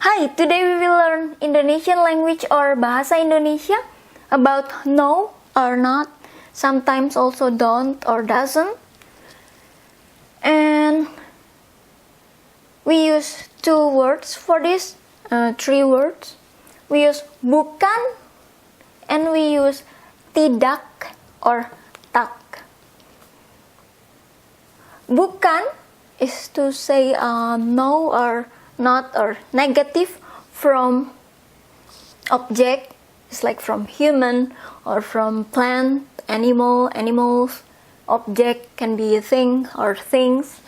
Hi, today we will learn Indonesian language or bahasa Indonesia about no or not, sometimes also don't or doesn't. And we use two words for this, three words. We use bukan and we use tidak or tak. Bukan is to say no or not or negative from object. It's like from human or from plant, animals. Object can be a thing or things.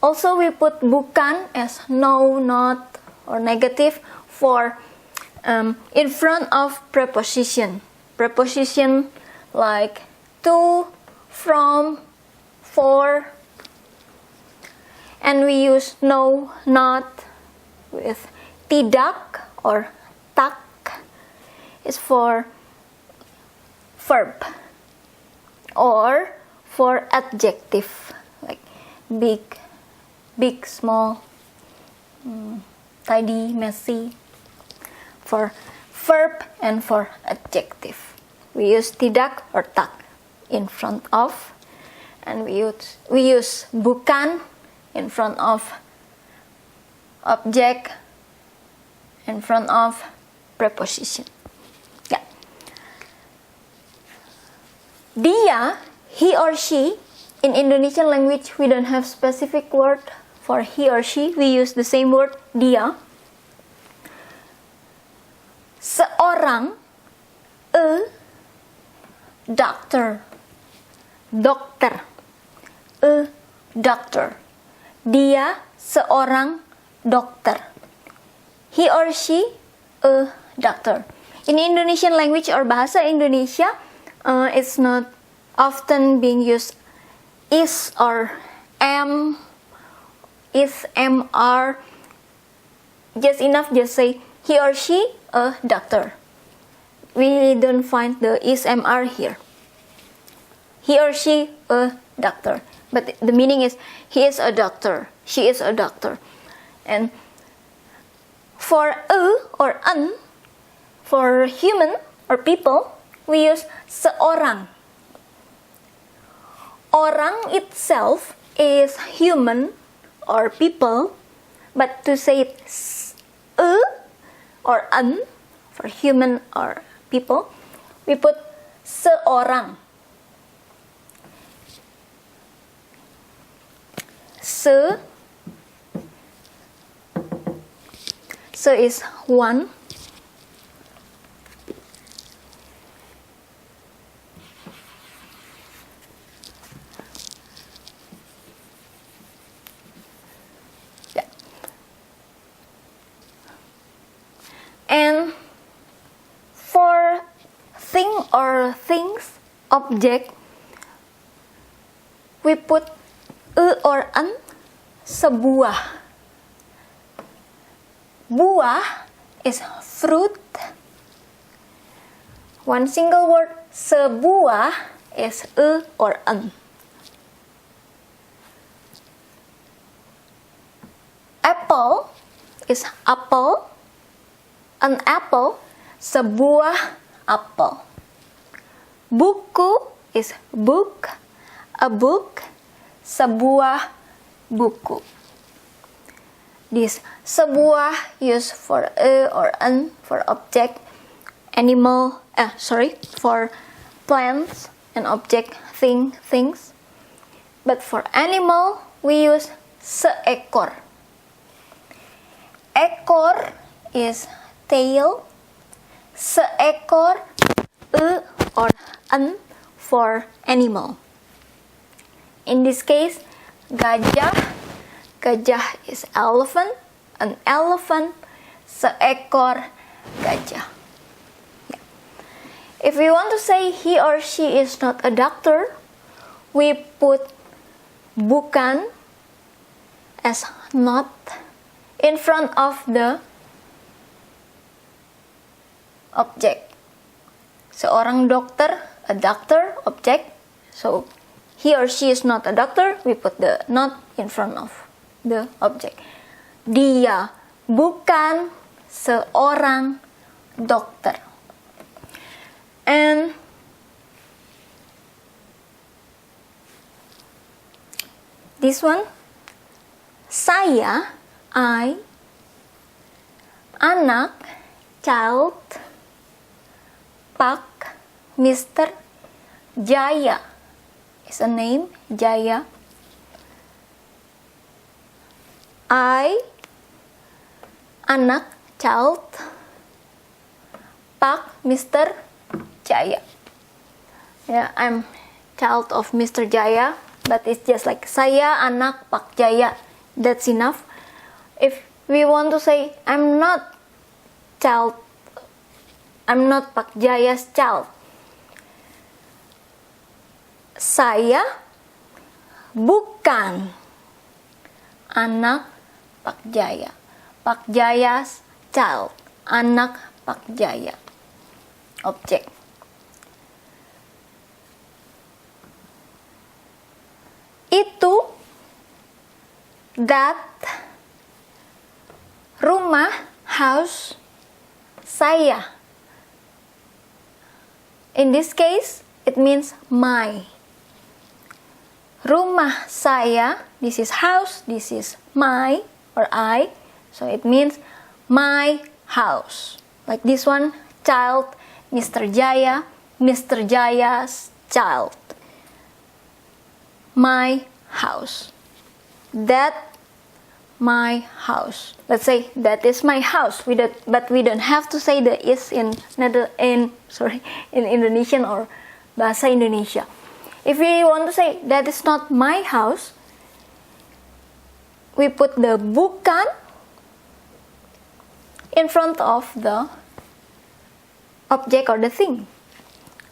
Also, we put bukan as no, not, or negative for in front of preposition. Preposition like to, from, for. And we use no, not with tidak or tak. It's for verb or for adjective like big, small, tidy, messy. For verb and for adjective, we use tidak or tak in front of, and we use bukan in front of object, in front of preposition. Yeah. Dia, he or she. In Indonesian language, we don't have specific word for he or she. We use the same word, dia. Seorang, a doctor. Dokter. A doctor. Dia seorang dokter. He or she a doctor. In Indonesian language or bahasa Indonesia, it's not often being used is or am, is, am, are. Just enough, just say he or she a doctor. We don't find the is, am, are here. He or she a doctor. But the meaning is he is a doctor, she is a doctor. And for a or an, for human or people, we use seorang. Orang itself is human or people, but to say it a or an, for human or people, we put seorang. Se is one. Yeah. And for thing or things, object, we put or an, sebuah. Buah is fruit. One single word, sebuah, is or an. Apple is apple. An apple, sebuah apel. Buku is book. A book, sebuah buku. This sebuah used for a or an for object, animal, for plants and object, things. But for animal, we use seekor. Ekor is tail. Seekor, a or an for animal. In this case, gajah is elephant, an elephant, seekor gajah. Yeah. If we want to say he or she is not a doctor, we put bukan as not in front of the object. Seorang dokter, a doctor, object. So he or she is not a doctor, we put the not in front of the object. Dia bukan seorang dokter. And this one, saya, I, anak, child, Pak, Mr. Jaya is a name, Jaya. I, anak, child, Pak, Mr. Jaya. Yeah, I'm child of Mr. Jaya, but it's just like saya, anak, Pak Jaya. That's enough. If we want to say I'm not Pak Jaya's child, saya bukan anak Pak Jaya. Pak Jaya's child, anak Pak Jaya. Objek. Itu, that, rumah, house, saya. In this case, it means my. Rumah saya, this is house, this is my or I, so it means my house. Like this one, child, Mr. Jaya, Mr. Jaya's child. My house. That, my house. Let's say that is my house. But we don't have to say the is in Indonesian or bahasa Indonesia. If we want to say that is not my house, we put the bukan in front of the object or the thing.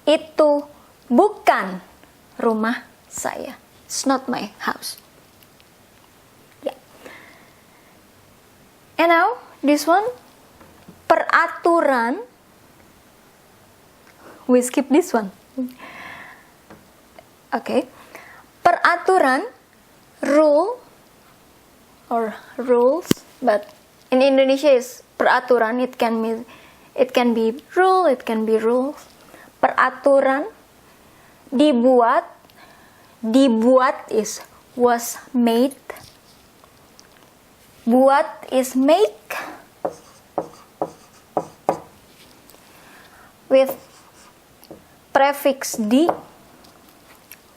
Itu bukan rumah saya. It's not my house. Yeah. And now this one, peraturan. We skip this one. Okay. Peraturan, rule or rules, but in Indonesia is peraturan. It can be rule, it can be rules. Peraturan dibuat is was made. Buat is make. With prefix di.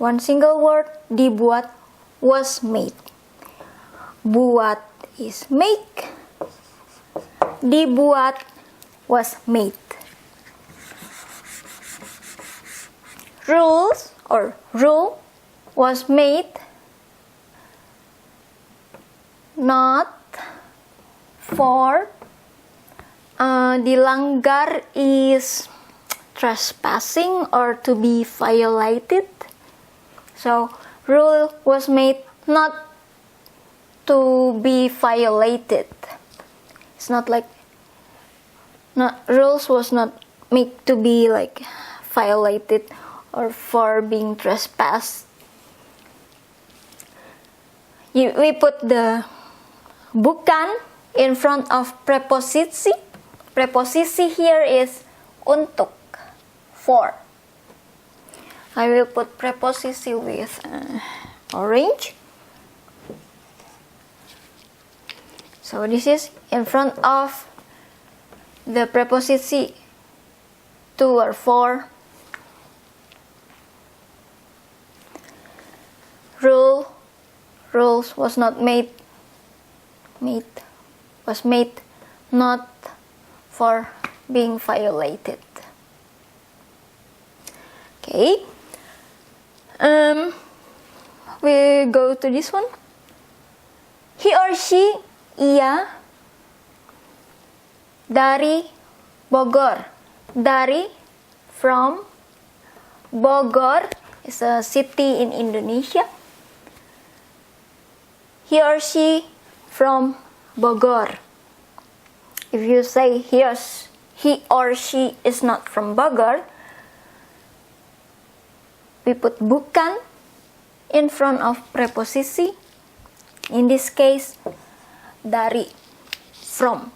One single word, dibuat, was made. Buat is make. Dibuat, was made. Rules or rule was made. Not for. Dilanggar is trespassing or to be violated. So, rule was made not to be violated. It's not like, rules was not made to be like violated or for being trespassed. We put the bukan in front of preposisi. Preposisi here is untuk, for. I will put preposisi with orange. So this is in front of the preposisi to or for. Rules was not made was made not for being violated. Okay. We go to this one. He or she, ia, dari Bogor. Dari, from. Bogor is a city in Indonesia. He or she from Bogor. If you say he or she is not from Bogor, we put bukan in front of preposisi. In this case, dari. from.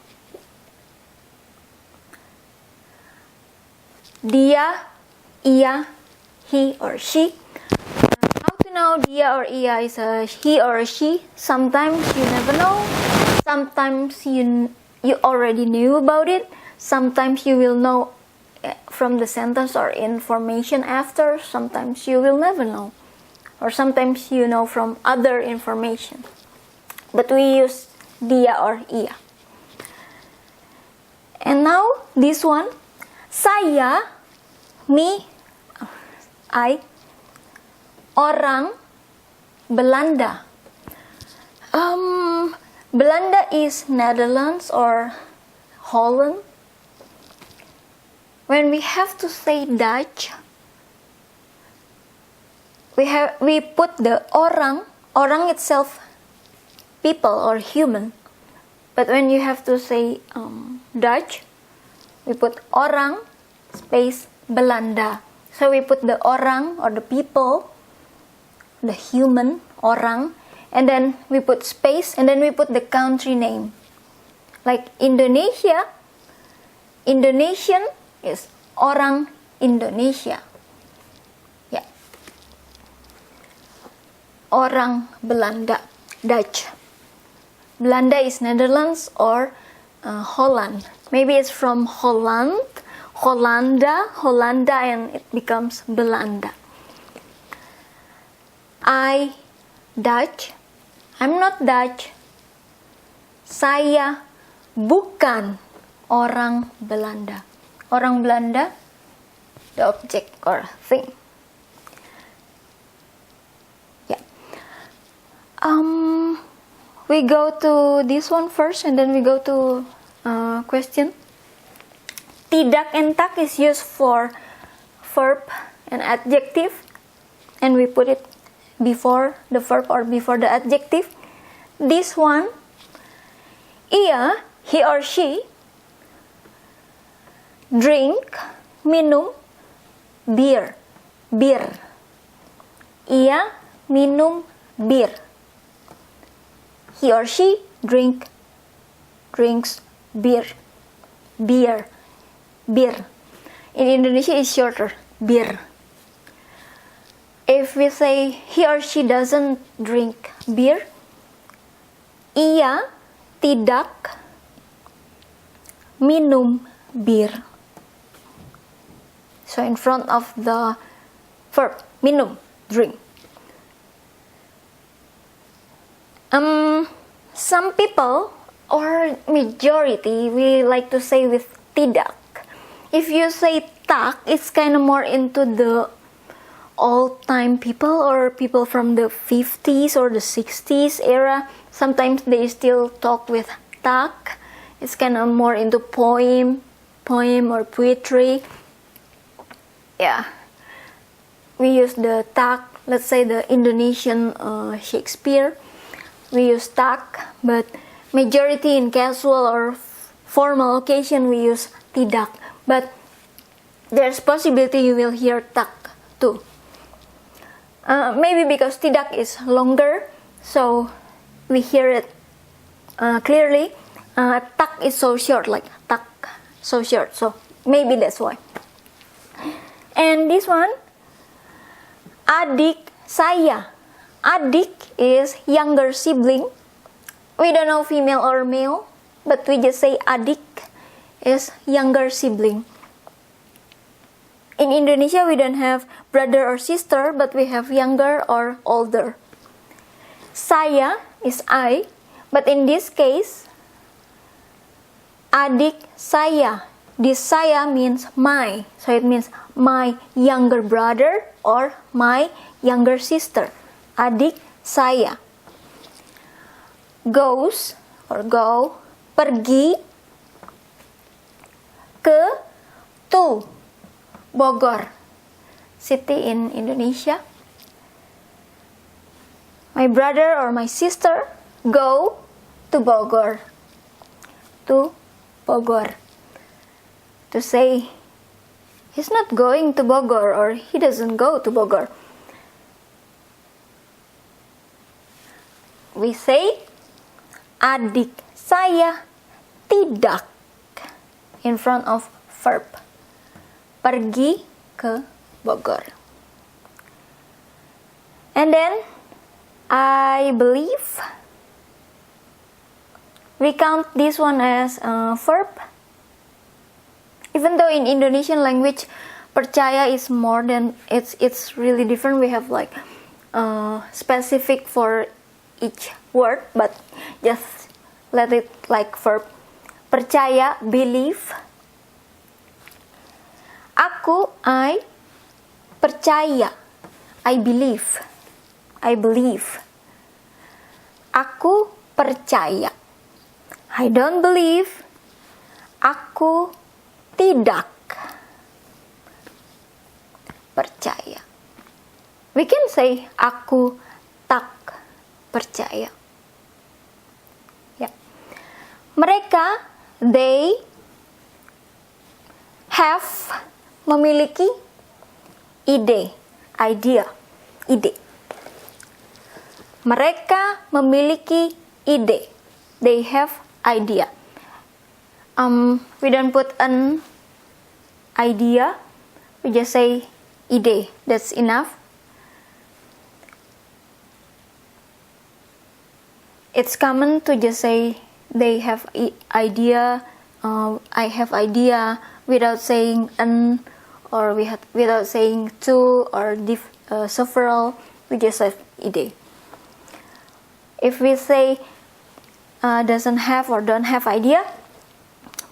Dia, ia, he or she. How to know dia or ia is a he or a she? Sometimes you never know. Sometimes you already knew about it. Sometimes you will know from the sentence or information after. Sometimes you will never know. Or sometimes you know from other information. But we use dia or ia. And now this one. Saya, me, I, orang Belanda. Belanda is Netherlands or Holland. When we have to say Dutch, we put the orang itself, people or human. But when you have to say Dutch, we put orang space Belanda. So we put the orang or the people, the human, orang, and then we put space, and then we put the country name. Like Indonesia, Indonesian is orang Indonesia. Yeah. Orang Belanda, Dutch. Belanda is Netherlands or Holland. Maybe it's from Holland, Hollanda, and it becomes Belanda. I, Dutch. I'm not Dutch. Saya bukan orang Belanda. Orang Belanda, the object or thing. Yeah. We go to this one first, and then we go to question. Tidak and tak is used for verb and adjective, and we put it before the verb or before the adjective. This one, ia, he or she, drink, minum, bir. Ia minum bir. He or she drinks beer. In Indonesia it's shorter, bir. If we say he or she doesn't drink beer, ia tidak minum bir. So in front of the verb, minum, drink. Some people or majority we like to say with tidak. If you say tak, it's kind of more into the old-time people or people from the 50s or the 60s era. Sometimes they still talk with tak. It's kind of more into poem or poetry. Yeah. We use the tak, let's say the Indonesian Shakespeare. We use tak, but majority in casual or formal occasion we use tidak. But there's possibility you will hear tak too. Maybe because tidak is longer, so we hear it clearly. Tak is so short, like tak, so short. So maybe that's why. And this one, adik saya. Adik is younger sibling. We don't know female or male, but we just say adik is younger sibling. In Indonesia, we don't have brother or sister, but we have younger or older. Saya is I, but in this case, adik saya. This saya means my, so it means my younger brother or my younger sister. Adik saya. Goes or go, pergi ke, to Bogor, city in Indonesia. My brother or my sister go to Bogor. To Bogor. To say he's not going to Bogor or he doesn't go to Bogor. We say adik saya tidak in front of verb. Pergi ke Bogor. And then I believe we count this one as a verb. Even though in Indonesian language percaya is more than it's really different. We have like specific for each word, but just let it like verb. Percaya, believe. Aku, I percaya. I believe. I believe. Aku percaya. I don't believe. Aku tidak percaya. We can say aku tak percaya. Ya. Mereka, they have, memiliki ide, idea, ide. Mereka memiliki ide. They have idea. We don't put an idea. We just say ide. That's enough. It's common to just say they have idea. I have idea without saying an, or without saying two or several. We just say ide. If we say doesn't have or don't have idea,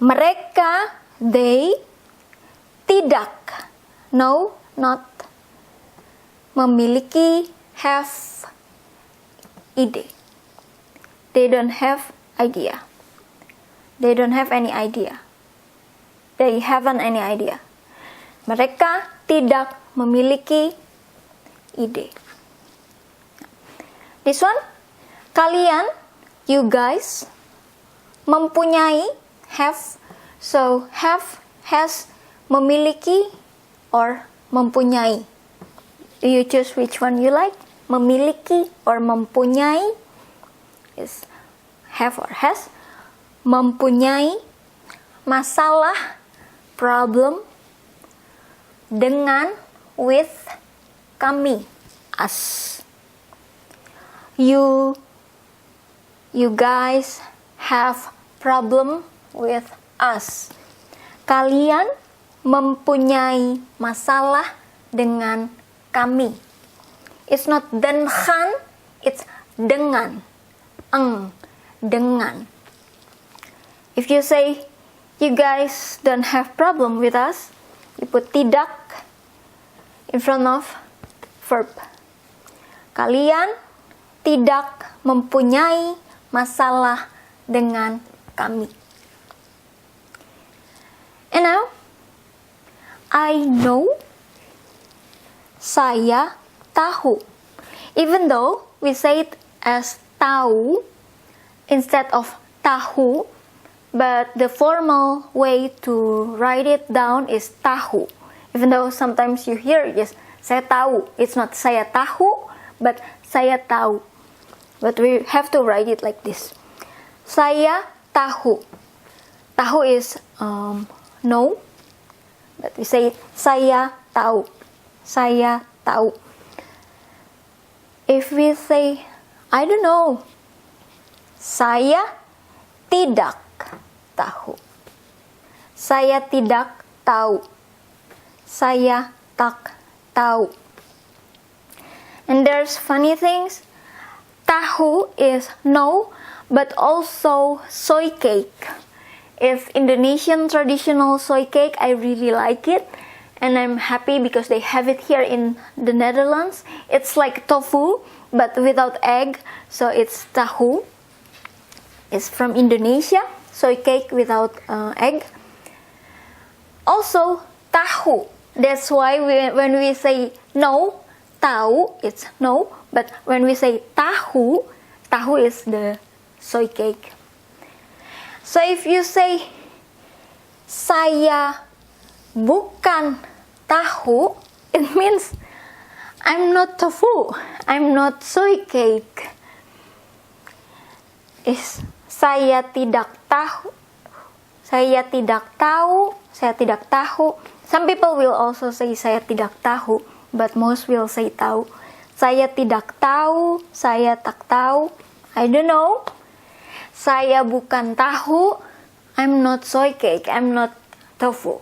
mereka, they, tidak, no, not, memiliki, have, ide. They don't have idea. They don't have any idea. They haven't any idea. Mereka tidak memiliki ide. This one, kalian, you guys, mempunyai, have. So have, has, memiliki, or mempunyai. Do you choose which one you like? Memiliki or mempunyai is have or has. Mempunyai masalah, problem, dengan, with, kami, us. You guys have problem with us. Kalian mempunyai masalah dengan kami. It's not dengan, it's dengan. Dengan. If you say you guys don't have problem with us, you put tidak in front of verb. Kalian tidak mempunyai masalah dengan kami. And now, I know, saya tahu. Even though we say it as tahu instead of tahu, but the formal way to write it down is tahu. Even though sometimes you hear yes, saya tahu. It's not saya tahu, but saya tahu. But we have to write it like this. Saya tahu. Tahu is no, but we say saya tahu. Saya tahu. If we say I don't know, saya tidak tahu. Saya tidak tahu. Saya tak tahu. And there's funny things. Tahu is no, but also soy cake. It's Indonesian traditional soy cake. I really like it. And I'm happy because they have it here in the Netherlands. It's like tofu, but without egg. So it's tahu. It's from Indonesia. Soy cake without egg. Also, tahu. That's why when we say no, tahu, it's no. But when we say tahu, tahu is the soy cake. So if you say saya bukan tahu, it means I'm not tofu, I'm not soy cake. Is saya tidak tahu, Saya tidak tahu, saya tidak tahu. Some people will also say saya tidak tahu, but most will say tahu. Saya tidak tahu, saya tak tahu. I don't know. Saya bukan tahu. I'm not soy cake, I'm not tofu.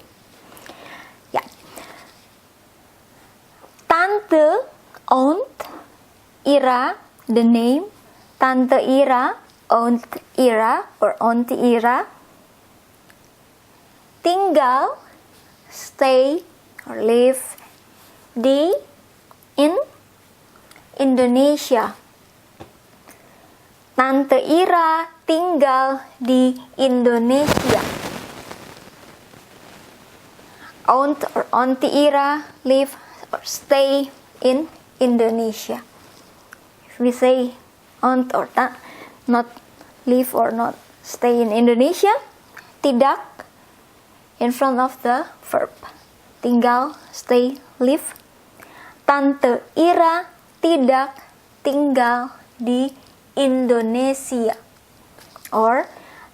Ya. Tante, aunt, Ira, the name. Tante Ira, aunt Ira, or auntie Ira. Tinggal, stay, or live in Indonesia. Tante Ira tinggal di Indonesia. Aunt or auntie Ira live or stay in Indonesia. If we say aunt or not live or not stay in Indonesia, tidak in front of the verb. Tinggal, stay, live. Tante Ira tidak tinggal di Indonesia. Or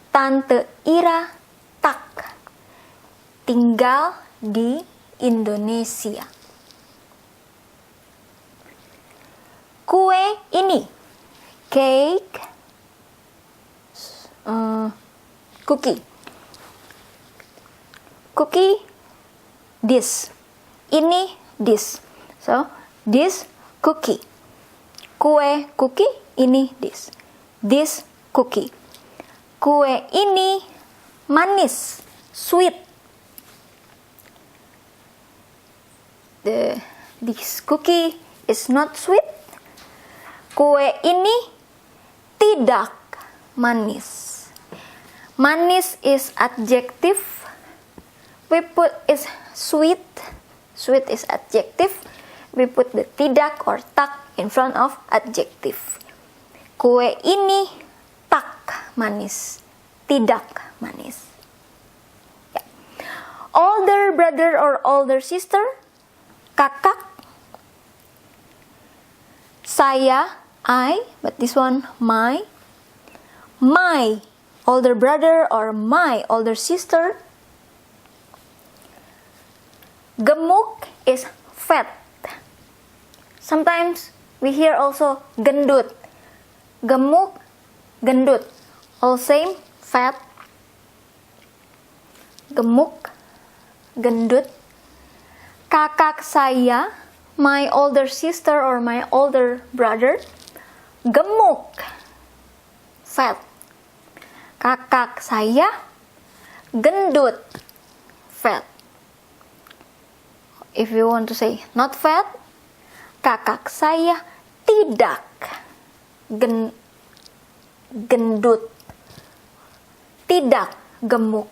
Tante Ira tak tinggal di Indonesia. Kue ini, cake, cookie. Cookie, this. Ini, this. So, this cookie. Kue, cookie, ini, this. This cookie. Kue ini manis, sweet. This cookie is not sweet. Kue ini tidak manis. Manis is adjective. We put is sweet. Sweet is adjective. We put the tidak or tak in front of adjective. Kue ini tak manis. Tidak manis. Ya. Older brother or older sister. Kakak. Saya, I, but this one, my. My older brother or my older sister. Gemuk is fat. Sometimes we hear also gendut. Gemuk, gendut. All same, fat. Gemuk, gendut. Kakak saya, my older sister or my older brother. Gemuk, fat. Kakak saya, gendut, fat. If you want to say not fat, kakak saya tidak gendut, tidak gemuk,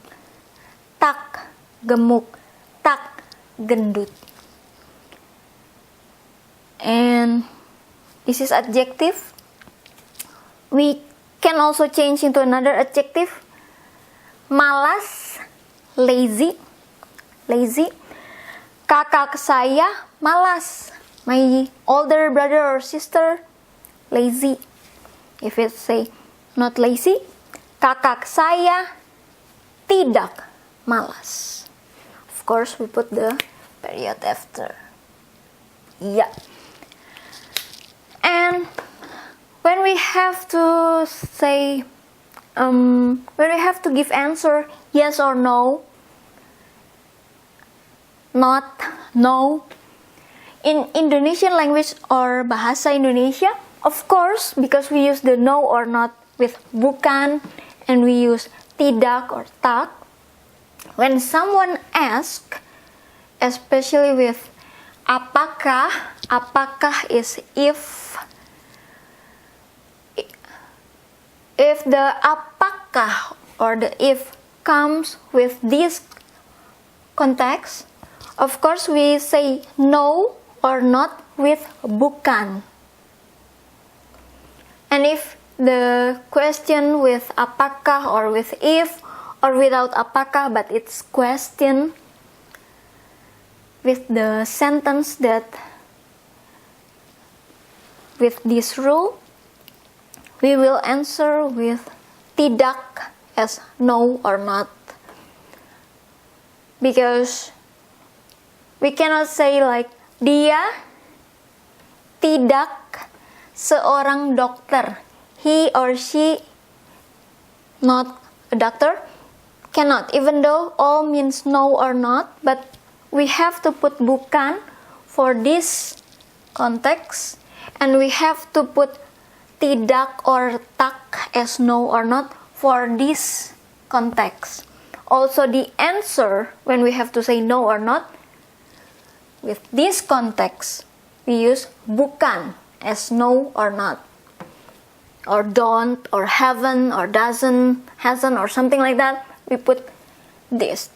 tak gemuk, tak gendut. And this is adjective. We can also change into another adjective. Malas, lazy, lazy. Kakak saya malas. My older brother or sister lazy. If it say not lazy, kakak saya tidak malas. Of course, we put the period after. Yeah. And when we have to say, when we have to give answer yes or no, not, no, in Indonesian language or bahasa Indonesia, of course, because we use the no or not with bukan and we use tidak or tak, when someone asks, especially with apakah, apakah is if the apakah or the if comes with this context, of course we say no or not with bukan. And if the question with apakah or with if or without apakah but it's question with the sentence that with this rule, we will answer with tidak as no or not because we cannot say like dia tidak seorang dokter. He or she not a doctor. Cannot, even though all means no or not, but we have to put bukan for this context, and we have to put tidak or tak as no or not for this context. Also, the answer when we have to say no or not, with this context, we use bukan as no or not, or don't, or haven't, or doesn't, hasn't, or something like that. We put this.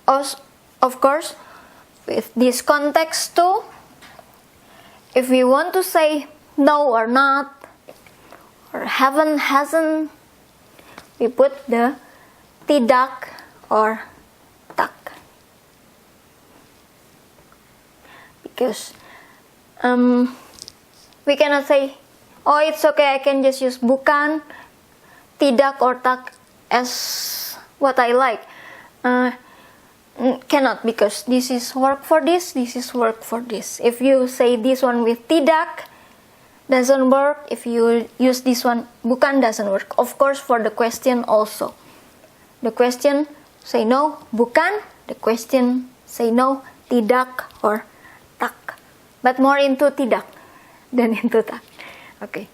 Of course, with this context too, if we want to say no or not, or haven't, hasn't, we put the tidak or tak. Because we cannot say, oh, it's okay, I can just use bukan, tidak, or tak as what I like. Cannot, because this is work for this is work for this. If you say this one with tidak, doesn't work. If you use this one bukan, doesn't work. Of course, for the question also. The question say no, bukan. The question say no, tidak or tak. But more into tidak than into tak. Okay.